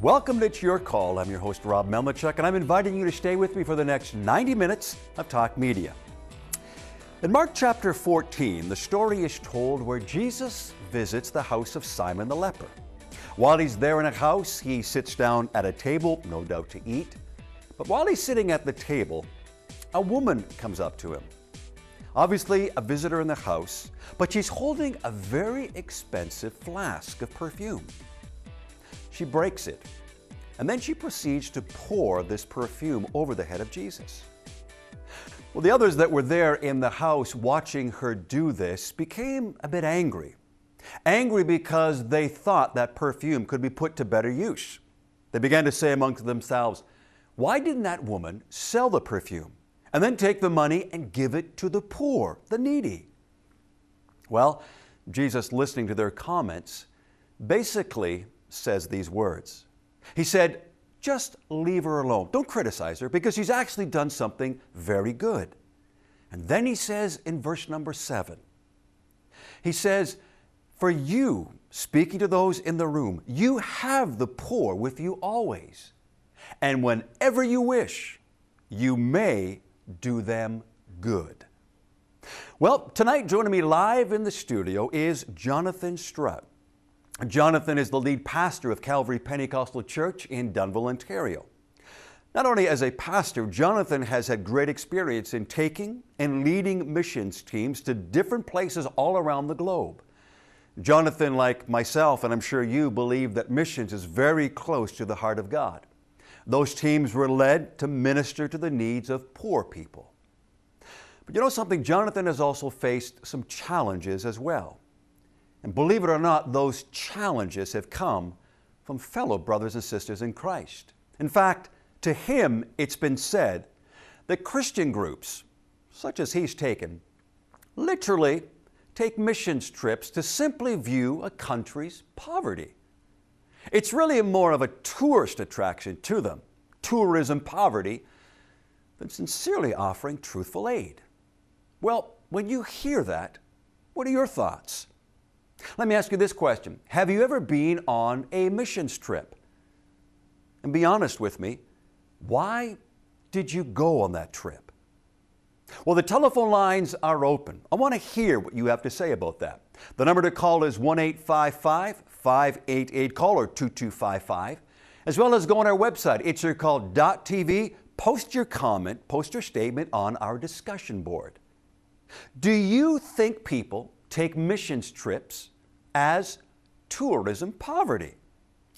Welcome to It's Your Call. I'm your host, Rob Melnichuk, and I'm inviting you to stay with me for the next 90 minutes of Talk Media. In Mark chapter 14, the story is told where Jesus visits the house of Simon the leper. While he's there in a house, he sits down at a table, no doubt to eat. But while he's sitting at the table, a woman comes up to him. Obviously a visitor in the house, but she's holding a very expensive flask of perfume. She breaks it, and then she proceeds to pour this perfume over the head of Jesus. Well, the others that were there in the house watching her do this became a bit angry. Angry because they thought that perfume could be put to better use. They began to say amongst themselves, "Why didn't that woman sell the perfume and then take the money and give it to the poor, the needy?" Well, Jesus, listening to their comments, basically says these words. He said, "Just leave her alone. Don't criticize her because she's actually done something very good." And then he says in verse number 7, he says, "For you," speaking to those in the room, "you have the poor with you always. And whenever you wish, you may do them good." Well, tonight joining me live in the studio is Jonathan Strutt. Jonathan is the lead pastor of Calvary Pentecostal Church in Dunnville, Ontario. Not only as a pastor, Jonathan has had great experience in taking and leading missions teams to different places all around the globe. Jonathan, like myself, and I'm sure you, believe that missions is very close to the heart of God. Those teams were led to minister to the needs of poor people. But you know something? Jonathan has also faced some challenges as well. And believe it or not, those challenges have come from fellow brothers and sisters in Christ. In fact, to him, it's been said that Christian groups, such as he's taken, literally take missions trips to simply view a country's poverty. It's really more of a tourist attraction to them, tourism poverty, than sincerely offering truthful aid. Well, when you hear that, what are your thoughts? Let me ask you this question. Have you ever been on a missions trip? And be honest with me, why did you go on that trip? Well, the telephone lines are open. I want to hear what you have to say about that. The number to call is 1-855-588-CALL or 2255, as well as go on our website, itsyourcall.tv, post your comment, post your statement on our discussion board. Do you think people take missions trips as tourism poverty?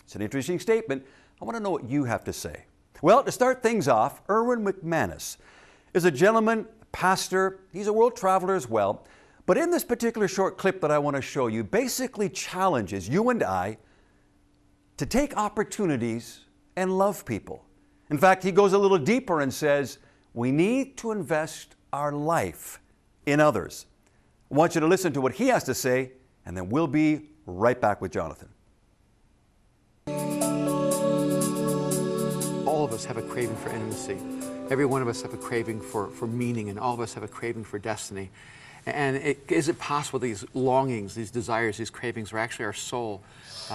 It's an interesting statement. I want to know what you have to say. Well, to start things off, Erwin McManus is a gentleman, pastor. He's a world traveler as well. But in this particular short clip that I want to show you, basically challenges you and I to take opportunities and love people. In fact, he goes a little deeper and says, we need to invest our life in others. I want you to listen to what he has to say, and then we'll be right back with Jonathan. All of us have a craving for intimacy. Every one of us have a craving for meaning, and all of us have a craving for destiny. And is it possible these longings, these desires, these cravings are actually our soul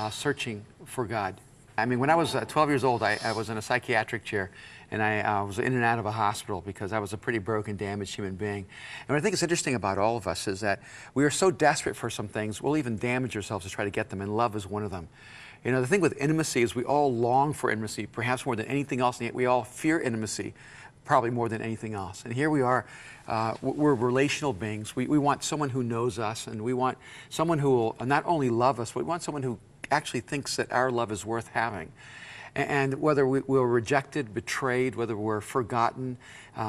searching for God? I mean, when I was 12 years old, I was in a psychiatric chair, and I was in and out of a hospital because I was a pretty broken, damaged human being. And what I think is interesting about all of us is that we are so desperate for some things, we'll even damage ourselves to try to get them, and love is one of them. You know, the thing with intimacy is we all long for intimacy, perhaps more than anything else, and yet we all fear intimacy, probably more than anything else. And here we are, we're relational beings. We want someone who knows us, and we want someone who will not only love us, but we want someone who actually thinks that our love is worth having. And whether we're rejected, betrayed, whether we're forgotten,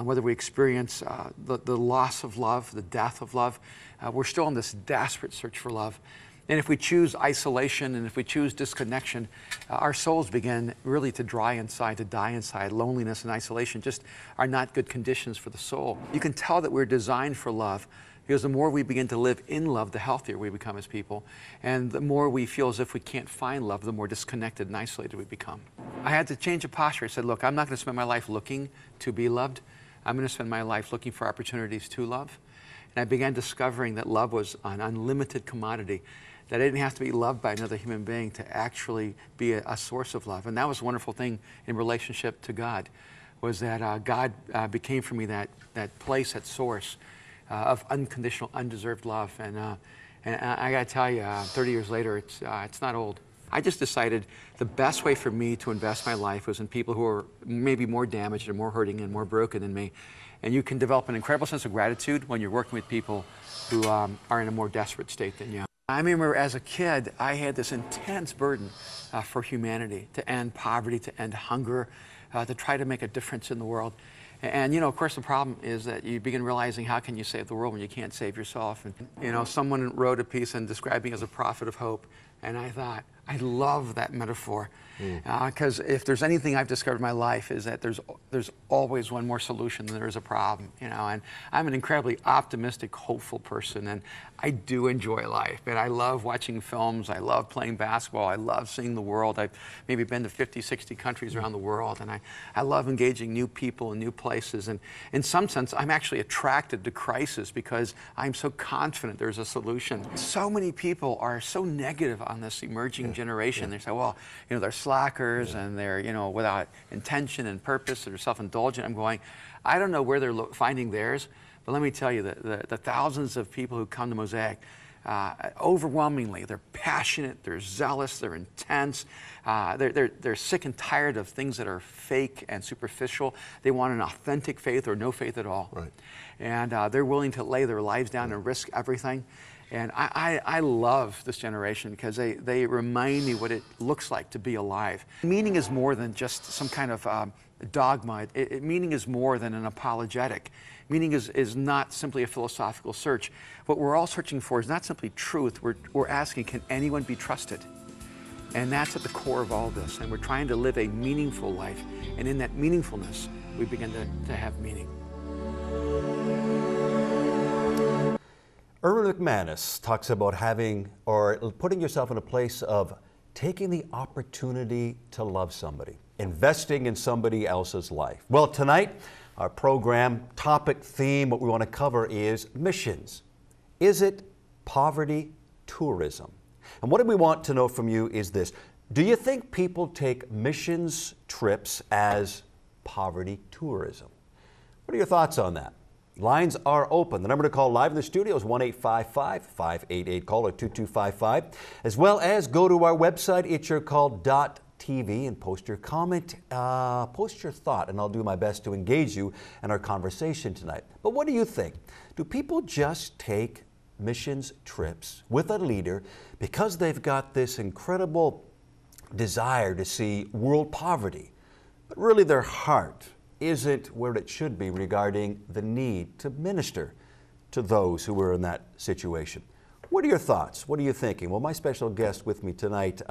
whether we experience the loss of love, the death of love, we're still in this desperate search for love. And if we choose isolation and if we choose disconnection, our souls begin really to dry inside, to die inside. Loneliness and isolation just are not good conditions for the soul. You can tell that we're designed for love because the more we begin to live in love, the healthier we become as people. And the more we feel as if we can't find love, the more disconnected and isolated we become. I had to change a posture. I said, look, I'm not going to spend my life looking to be loved. I'm going to spend my life looking for opportunities to love. And I began discovering that love was an unlimited commodity, that I didn't have to be loved by another human being to actually be a source of love. And that was a wonderful thing in relationship to God, was that God became for me that place, that source of unconditional, undeserved love. And I got to tell you, 30 years later, it's not old. I just decided the best way for me to invest my life was in people who are maybe more damaged and more hurting and more broken than me. And you can develop an incredible sense of gratitude when you're working with people who are in a more desperate state than you. I remember as a kid, I had this intense burden for humanity, to end poverty, to end hunger, to try to make a difference in the world. And, you know, of course, the problem is that you begin realizing, how can you save the world when you can't save yourself? And, you know, someone wrote a piece and described me as a prophet of hope. And I thought, I love that metaphor. Because if there's anything I've discovered in my life, is that there's always one more solution than there is a problem, you know. And I'm an incredibly optimistic, hopeful person, and I do enjoy life. And I love watching films, I love playing basketball, I love seeing the world. I've maybe been to 50, 60 countries around the world, and I love engaging new people in new places. And in some sense, I'm actually attracted to crisis because I'm so confident there's a solution. So many people are so negative on this emerging generation. They say, well, you know, they're slackers and they're, you know, without intention and purpose, they're self-indulgent. I'm going, I don't know where they're finding theirs, but let me tell you, the thousands of people who come to Mosaic, overwhelmingly, they're passionate, they're zealous, they're intense, they're sick and tired of things that are fake and superficial. They want an authentic faith or no faith at all. Right. And they're willing to lay their lives down and risk everything. And I love this generation because they remind me what it looks like to be alive. Meaning is more than just some kind of dogma. Meaning is more than an apologetic. Meaning is not simply a philosophical search. What we're all searching for is not simply truth. We're asking, can anyone be trusted? And that's at the core of all this. And we're trying to live a meaningful life. And in that meaningfulness, we begin to have meaning. Erwin McManus talks about having or putting yourself in a place of taking the opportunity to love somebody, investing in somebody else's life. Well, tonight, our program topic theme, what we want to cover is missions. Is it poverty tourism? And what we want to know from you is this. Do you think people take missions trips as poverty tourism? What are your thoughts on that? Lines are open. The number to call live in the studio is 1-855-588-CALL or 2255. As well as go to our website, itsyourcall.tv, and post your comment, post your thought, and I'll do my best to engage you in our conversation tonight. But what do you think? Do people just take missions trips with a leader because they've got this incredible desire to see world poverty, but really their heart isn't where it should be regarding the need to minister to those who are in that situation? What are your thoughts? What are you thinking? Well, my special guest with me tonight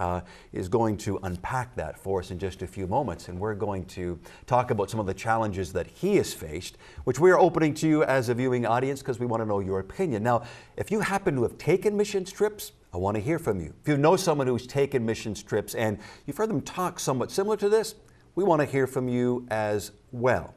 is going to unpack that for us in just a few moments, and we're going to talk about some of the challenges that he has faced, which we are opening to you as a viewing audience because we want to know your opinion. Now, if you happen to have taken missions trips, I want to hear from you. If you know someone who's taken missions trips and you've heard them talk somewhat similar to this, we want to hear from you as well.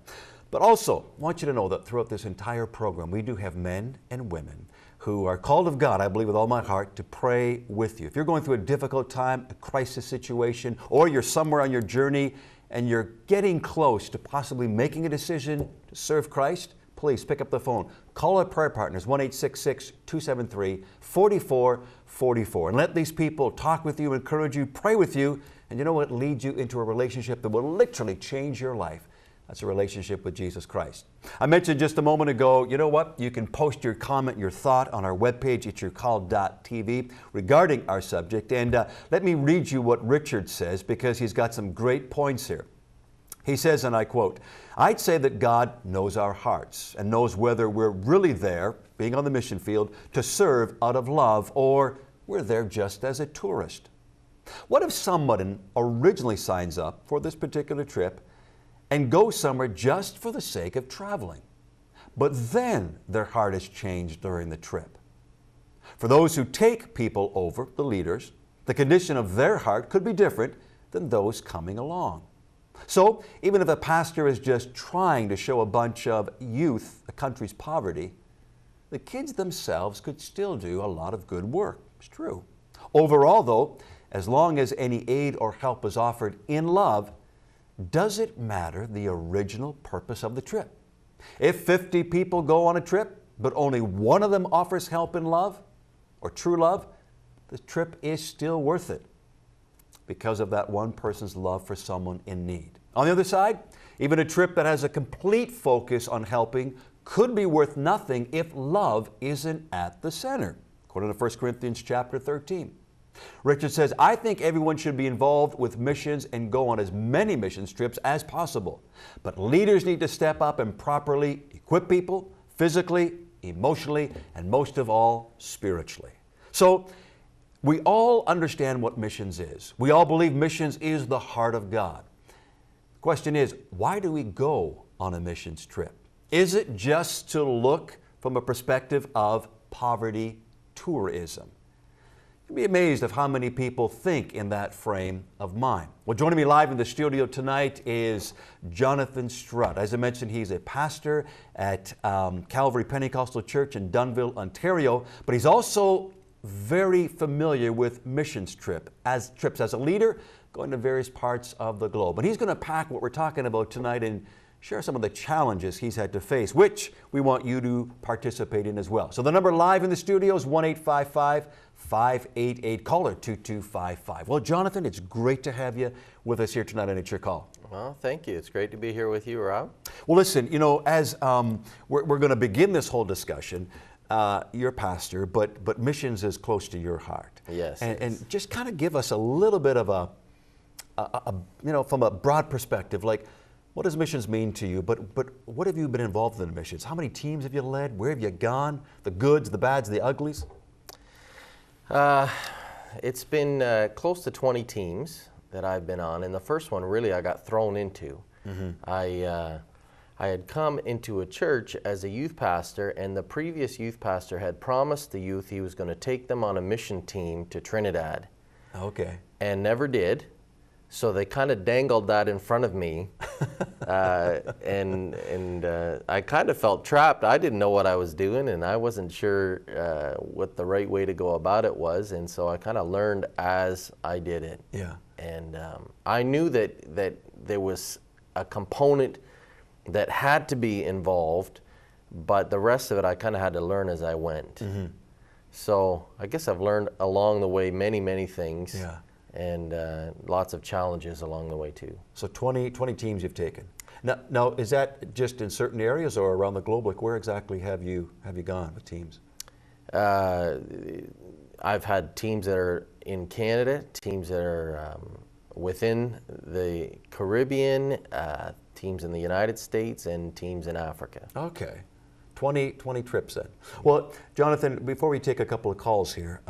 But also, I want you to know that throughout this entire program, we do have men and women who are called of God, I believe with all my heart, to pray with you. If you're going through a difficult time, a crisis situation, or you're somewhere on your journey and you're getting close to possibly making a decision to serve Christ, please pick up the phone. Call our prayer partners, 1-866-273-4444. And let these people talk with you, encourage you, pray with you, and you know what? Lead you into a relationship that will literally change your life. That's a relationship with Jesus Christ. I mentioned just a moment ago, you know what? You can post your comment, your thought on our webpage, itsyourcall.tv, regarding our subject. And let me read you what Richard says, because he's got some great points here. He says, and I quote, "I'd say that God knows our hearts and knows whether we're really there, being on the mission field, to serve out of love, or we're there just as a tourist. What if someone originally signs up for this particular trip and goes somewhere just for the sake of traveling, but then their heart is changed during the trip? For those who take people over, the leaders, the condition of their heart could be different than those coming along. So even if a pastor is just trying to show a bunch of youth a country's poverty, the kids themselves could still do a lot of good work. It's true. Overall, though, as long as any aid or help is offered in love, does it matter the original purpose of the trip? If 50 people go on a trip, but only one of them offers help in love, or true love, the trip is still worth it because of that one person's love for someone in need. On the other side, even a trip that has a complete focus on helping could be worth nothing if love isn't at the center, according to 1 Corinthians chapter 13. Richard says, I think everyone should be involved with missions and go on as many missions trips as possible. But leaders need to step up and properly equip people, physically, emotionally, and most of all, spiritually. So, we all understand what missions is. We all believe missions is the heart of God. The question is, why do we go on a missions trip? Is it just to look from a perspective of poverty tourism? You'd be amazed of how many people think in that frame of mind. Well, joining me live in the studio tonight is Jonathan Strutt. As I mentioned, he's a pastor at Calvary Pentecostal Church in Dunnville, Ontario, but he's also very familiar with missions trips as a leader going to various parts of the globe. And he's going to pack what we're talking about tonight and share some of the challenges he's had to face, which we want you to participate in as well. So the number live in the studio is 1-855-588, caller 2255. Well, Jonathan, it's great to have you with us here tonight on It's Your Call. Well, thank you. It's great to be here with you, Rob. Well, listen, you know, as we're going to begin this whole discussion, you're a pastor, but missions is close to your heart. Yes. And just kind of give us a little bit of a you know, from a broad perspective, like, what does missions mean to you? But what have you been involved in missions? How many teams have you led? Where have you gone? The goods, the bads, the uglies? It's been close to 20 teams that I've been on, and the first one really I got thrown into. Mm-hmm. I had come into a church as a youth pastor, and the previous youth pastor had promised the youth he was going to take them on a mission team to Trinidad. Okay. And never did. So they kind of dangled that in front of me, and I kind of felt trapped. I didn't know what I was doing, and I wasn't sure what the right way to go about it was, and so I kind of learned as I did it. Yeah. And I knew that there was a component that had to be involved, but the rest of it I kind of had to learn as I went. Mm-hmm. So I guess I've learned along the way many things. Yeah. And lots of challenges along the way too. So 20 teams you've taken. Now, is that just in certain areas or around the globe? Like, where exactly have you gone with teams? I've had teams that are in Canada, teams that are within the Caribbean, teams in the United States, and teams in Africa. Okay. 20 trips then. Well, Jonathan, before we take a couple of calls here,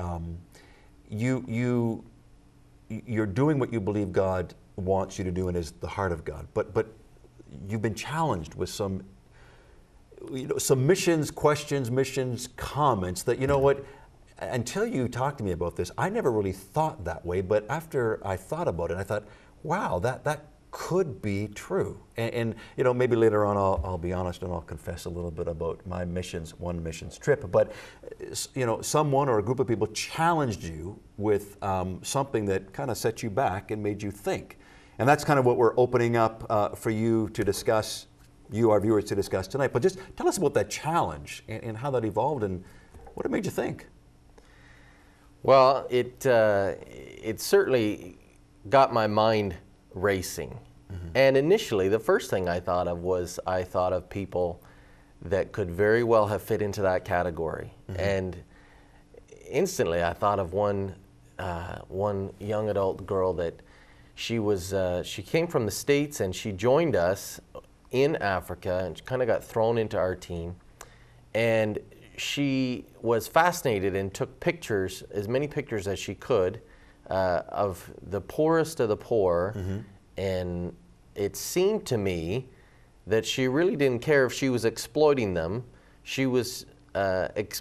you're doing what you believe God wants you to do and is the heart of God. But you've been challenged with some missions questions, missions comments that, you know what, until you talked to me about this, I never really thought that way. But after I thought about it, I thought, wow, that could be true. And you know, maybe later on I'll be honest and I'll confess a little bit about my missions trip. But you know, someone or a group of people challenged you with something that kind of set you back and made you think. And that's kind of what we're opening up for you to discuss, our viewers to discuss tonight. But just tell us about that challenge and how that evolved and what it made you think. Well, it certainly got my mind racing. Mm-hmm. And initially, the first thing I thought of was people that could very well have fit into that category. Mm-hmm. And instantly, I thought of one young adult girl that she came from the States and she joined us in Africa and kind of got thrown into our team. And she was fascinated and took pictures, as many pictures as she could, of the poorest of the poor. Mm-hmm. And it seemed to me that she really didn't care if she was exploiting them. She was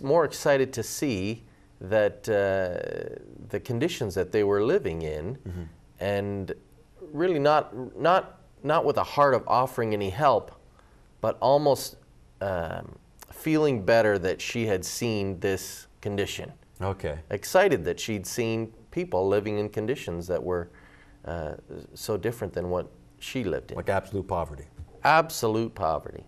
more excited to see that the conditions that they were living in, mm-hmm. and really not with a heart of offering any help, but almost feeling better that she had seen this condition. Okay. Excited that she'd seen people living in conditions that were so different than what she lived in. Like absolute poverty. Absolute poverty.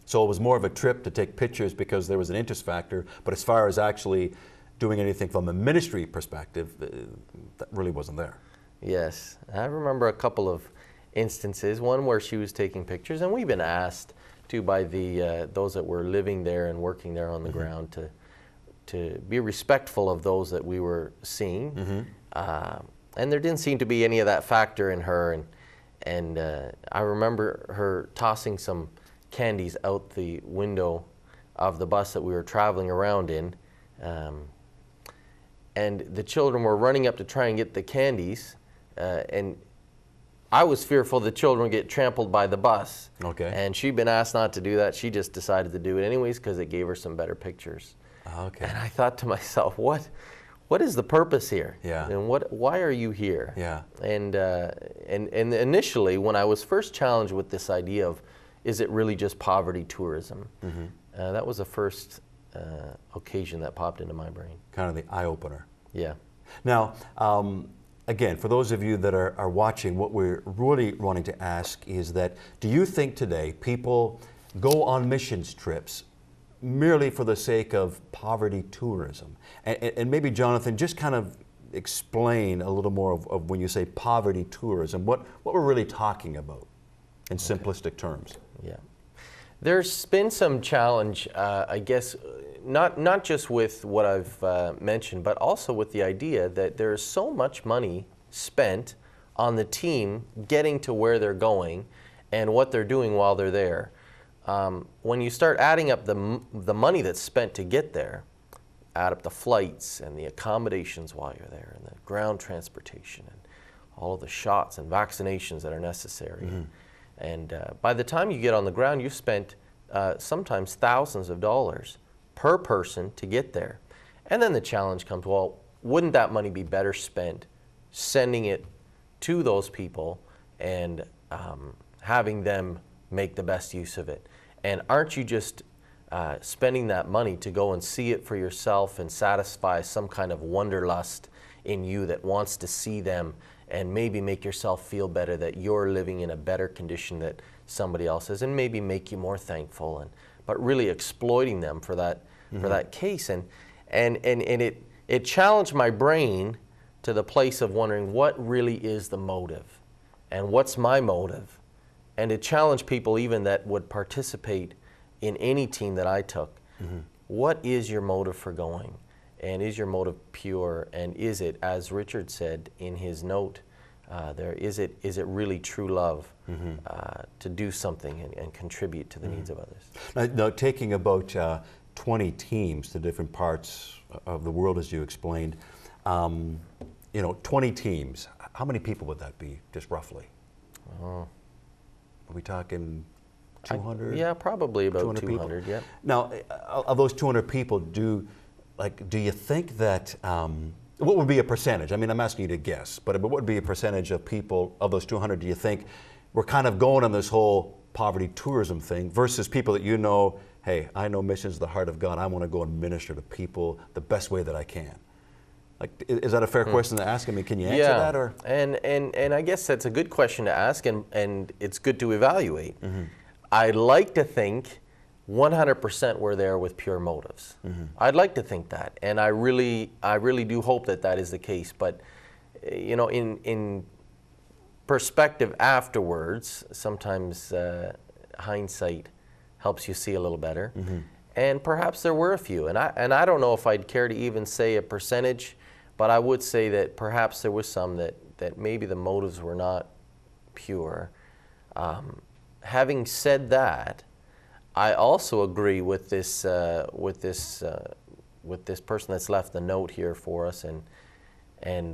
So it was more of a trip to take pictures because there was an interest factor, but as far as actually doing anything from a ministry perspective, that really wasn't there. Yes. I remember a couple of instances, one where she was taking pictures, and we've been asked to by the those that were living there and working there on the ground to be respectful of those that we were seeing. And there didn't seem to be any of that factor in her, and I remember her tossing some candies out the window of the bus that we were traveling around in, and the children were running up to try and get the candies, and I was fearful the children would get trampled by the bus. Okay. And she'd been asked not to do that. She just decided to do it anyways because it gave her some better pictures. Okay. And I thought to myself, what is the purpose here? Yeah. And why are you here? Yeah. And initially, when I was first challenged with this idea of, is it really just poverty tourism? That was the first occasion that popped into my brain. Kind of the eye-opener. Yeah. Now, again, for those of you that are watching, what we're really wanting to ask is that, do you think today people go on missions trips merely for the sake of poverty tourism? And maybe, Jonathan, just kind of explain a little more of when you say poverty tourism, what we're really talking about in simplistic terms. Yeah. There's been some challenge, I guess, not just with what I've mentioned, but also with the idea that there's so much money spent on the team getting to where they're going and what they're doing while they're there. When you start adding up the money that's spent to get there, add up the flights and the accommodations while you're there and the ground transportation and all of the shots and vaccinations that are necessary. And by the time you get on the ground, you've spent sometimes thousands of dollars per person to get there. And then the challenge comes, well, wouldn't that money be better spent sending it to those people and having them make the best use of it? And aren't you just spending that money to go and see it for yourself and satisfy some kind of wanderlust in you that wants to see them and maybe make yourself feel better that you're living in a better condition that somebody else is, and maybe make you more thankful, but really exploiting them for that case. And it challenged my brain to the place of wondering what really is the motive and what's my motive. And it challenged people even that would participate in any team that I took. What is your motive for going? And is your motive pure? And is it, as Richard said in his note, is it really true love to do something and contribute to the needs of others? Now, taking about 20 teams to different parts of the world, as you explained, 20 teams, how many people would that be, just roughly? Are we talking 200? Yeah, probably about 200, yeah. Now, of those 200 people, do you think that, what would be a percentage? I mean, I'm asking you to guess, but what would be a percentage of people, of those 200, do you think we're kind of going on this whole poverty tourism thing versus people that you know, hey, I know missions is the heart of God, I want to go and minister to people the best way that I can? Like, is that a fair question to ask? I mean, can you answer that? Or? And I guess that's a good question to ask, and it's good to evaluate. I'd like to think 100% were there with pure motives. I'd like to think that, and I really do hope that is the case. But in perspective afterwards, sometimes hindsight helps you see a little better. And perhaps there were a few, and I don't know if I'd care to even say a percentage, but I would say that perhaps there was some that maybe the motives were not pure. Having said that, I also agree with this person that's left the note here for us, and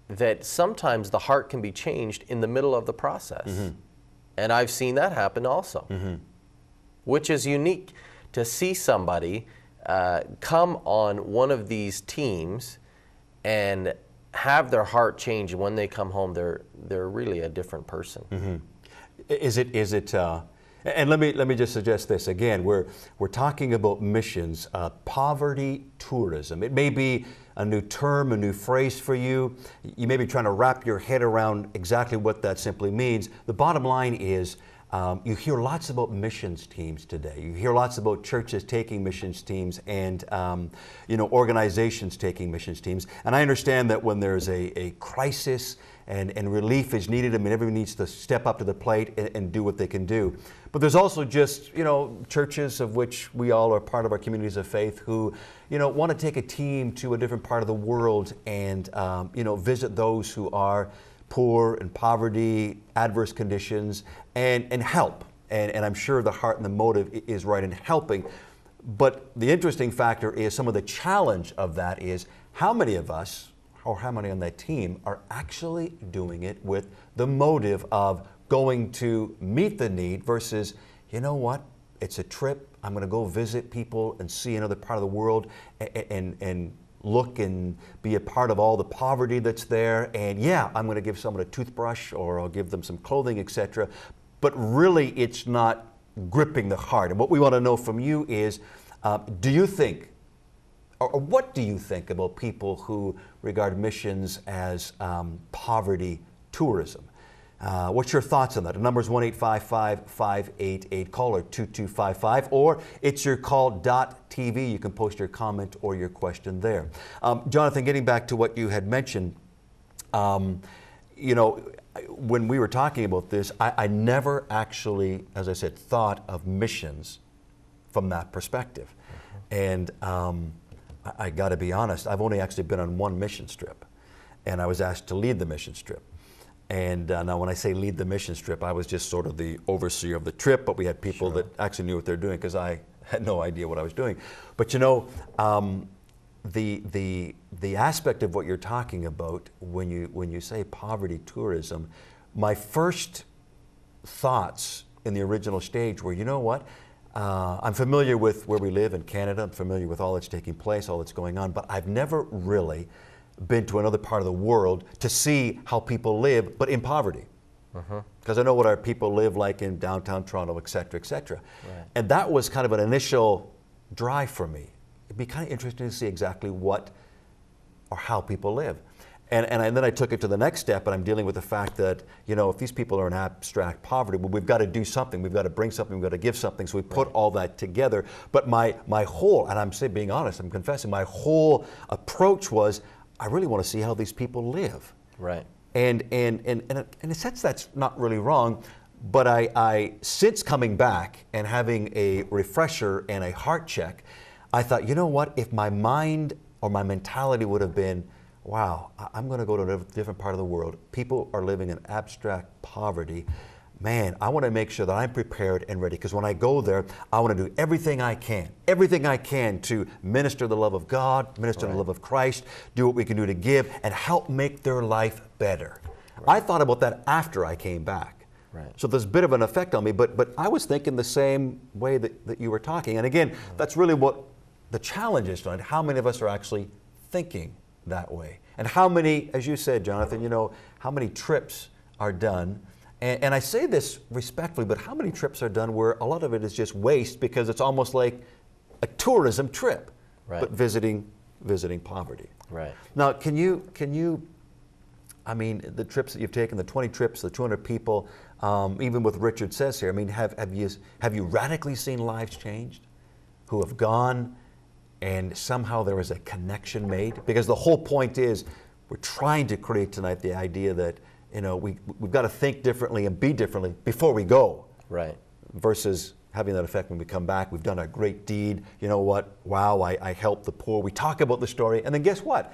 that sometimes the heart can be changed in the middle of the process, and I've seen that happen also, which is unique to see somebody come on one of these teams and have their heart change, and when they come home, they're really a different person. Is it And let me just suggest this again. We're talking about missions, poverty tourism. It may be a new term, a new phrase for you. You may be trying to wrap your head around exactly what that simply means. The bottom line is, you hear lots about missions teams today. You hear lots about churches taking missions teams and organizations taking missions teams. And I understand that when there's a crisis and relief is needed, I mean, everyone needs to step up to the plate and do what they can do. But there's also just, churches of which we all are part of our communities of faith who, want to take a team to a different part of the world and, visit those who are poor and poverty, adverse conditions, and help. And I'm sure the heart and the motive is right in helping. But the interesting factor is some of the challenge of that is how many of us, or how many on that team, are actually doing it with the motive of going to meet the need versus, you know what, it's a trip, I'm going to go visit people and see another part of the world and look and be a part of all the poverty that's there, and yeah, I'm going to give someone a toothbrush or I'll give them some clothing, etc. But really it's not gripping the heart. And what we want to know from you is, do you think, or what do you think about people who regard missions as poverty tourism? What's your thoughts on that? The number is 1-855-588, caller 2255, or it's your call.tv. You can post your comment or your question there. Jonathan, getting back to what you had mentioned, when we were talking about this, I never actually, as I said, thought of missions from that perspective. And I got to be honest, I've only actually been on one mission trip, and I was asked to lead the mission trip. And now when I say lead the mission trip, I was just sort of the overseer of the trip, but we had people that actually knew what they're doing because I had no idea what I was doing. But the aspect of what you're talking about when you say poverty tourism, my first thoughts in the original stage were, you know what, I'm familiar with where we live in Canada, I'm familiar with all that's taking place, all that's going on, but I've never really been to another part of the world to see how people live, but in poverty. Because I know what our people live like in downtown Toronto, et cetera, et cetera. Right. And that was kind of an initial drive for me. It'd be kind of interesting to see exactly what or how people live. And then I took it to the next step, and I'm dealing with the fact that, if these people are in abstract poverty, well, we've got to do something. We've got to bring something. We've got to give something. So we put all that together. But my whole, and I'm being honest, I'm confessing, my whole approach was, I really want to see how these people live. Right. And in a sense, that's not really wrong. But I since coming back and having a refresher and a heart check, I thought, you know what? If my mind or my mentality would have been, wow, I'm going to go to a different part of the world. People are living in abstract poverty. Man, I want to make sure that I'm prepared and ready, because when I go there, I want to do everything I can to minister the love of God, minister the love of Christ, do what we can do to give, and help make their life better. I thought about that after I came back. So there's a bit of an effect on me, but I was thinking the same way that you were talking. And again, that's really what the challenge is tonight. How many of us are actually thinking that way? And how many, as you said, Jonathan, how many trips are done? And I say this respectfully, but how many trips are done where a lot of it is just waste because it's almost like a tourism trip, but visiting poverty. Right. Now, can you, I mean, the trips that you've taken, the 20 trips, the 200 people, even with Richard says here, I mean, have you radically seen lives changed who have gone and somehow there is a connection made? Because the whole point is we're trying to create tonight the idea that we've got to think differently and be differently before we go. Right. Versus having that effect when we come back. We've done a great deed. You know what? Wow, I helped the poor. We talk about the story. And then guess what?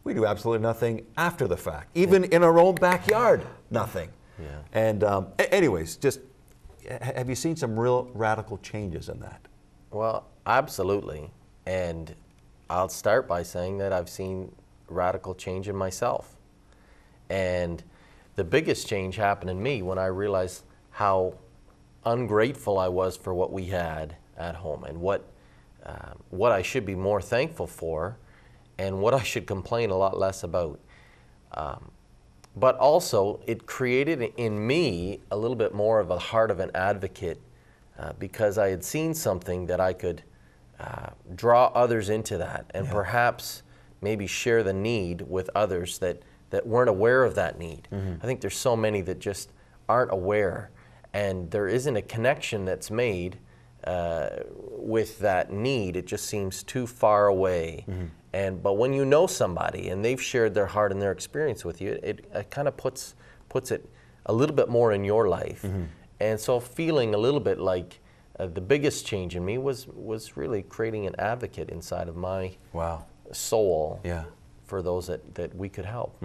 We do absolutely nothing after the fact. Even in our own backyard, nothing. Yeah. And anyways, just have you seen some real radical changes in that? Well, absolutely. And I'll start by saying that I've seen radical change in myself. And the biggest change happened in me when I realized how ungrateful I was for what we had at home, and what I should be more thankful for, and what I should complain a lot less about. But also, it created in me a little bit more of a heart of an advocate because I had seen something that I could draw others into that, and perhaps maybe share the need with others that weren't aware of that need. I think there's so many that just aren't aware, and there isn't a connection that's made with that need. It just seems too far away. But when you know somebody and they've shared their heart and their experience with you, it kind of puts it a little bit more in your life. And so feeling a little bit like the biggest change in me was really creating an advocate inside of my soul for those that we could help.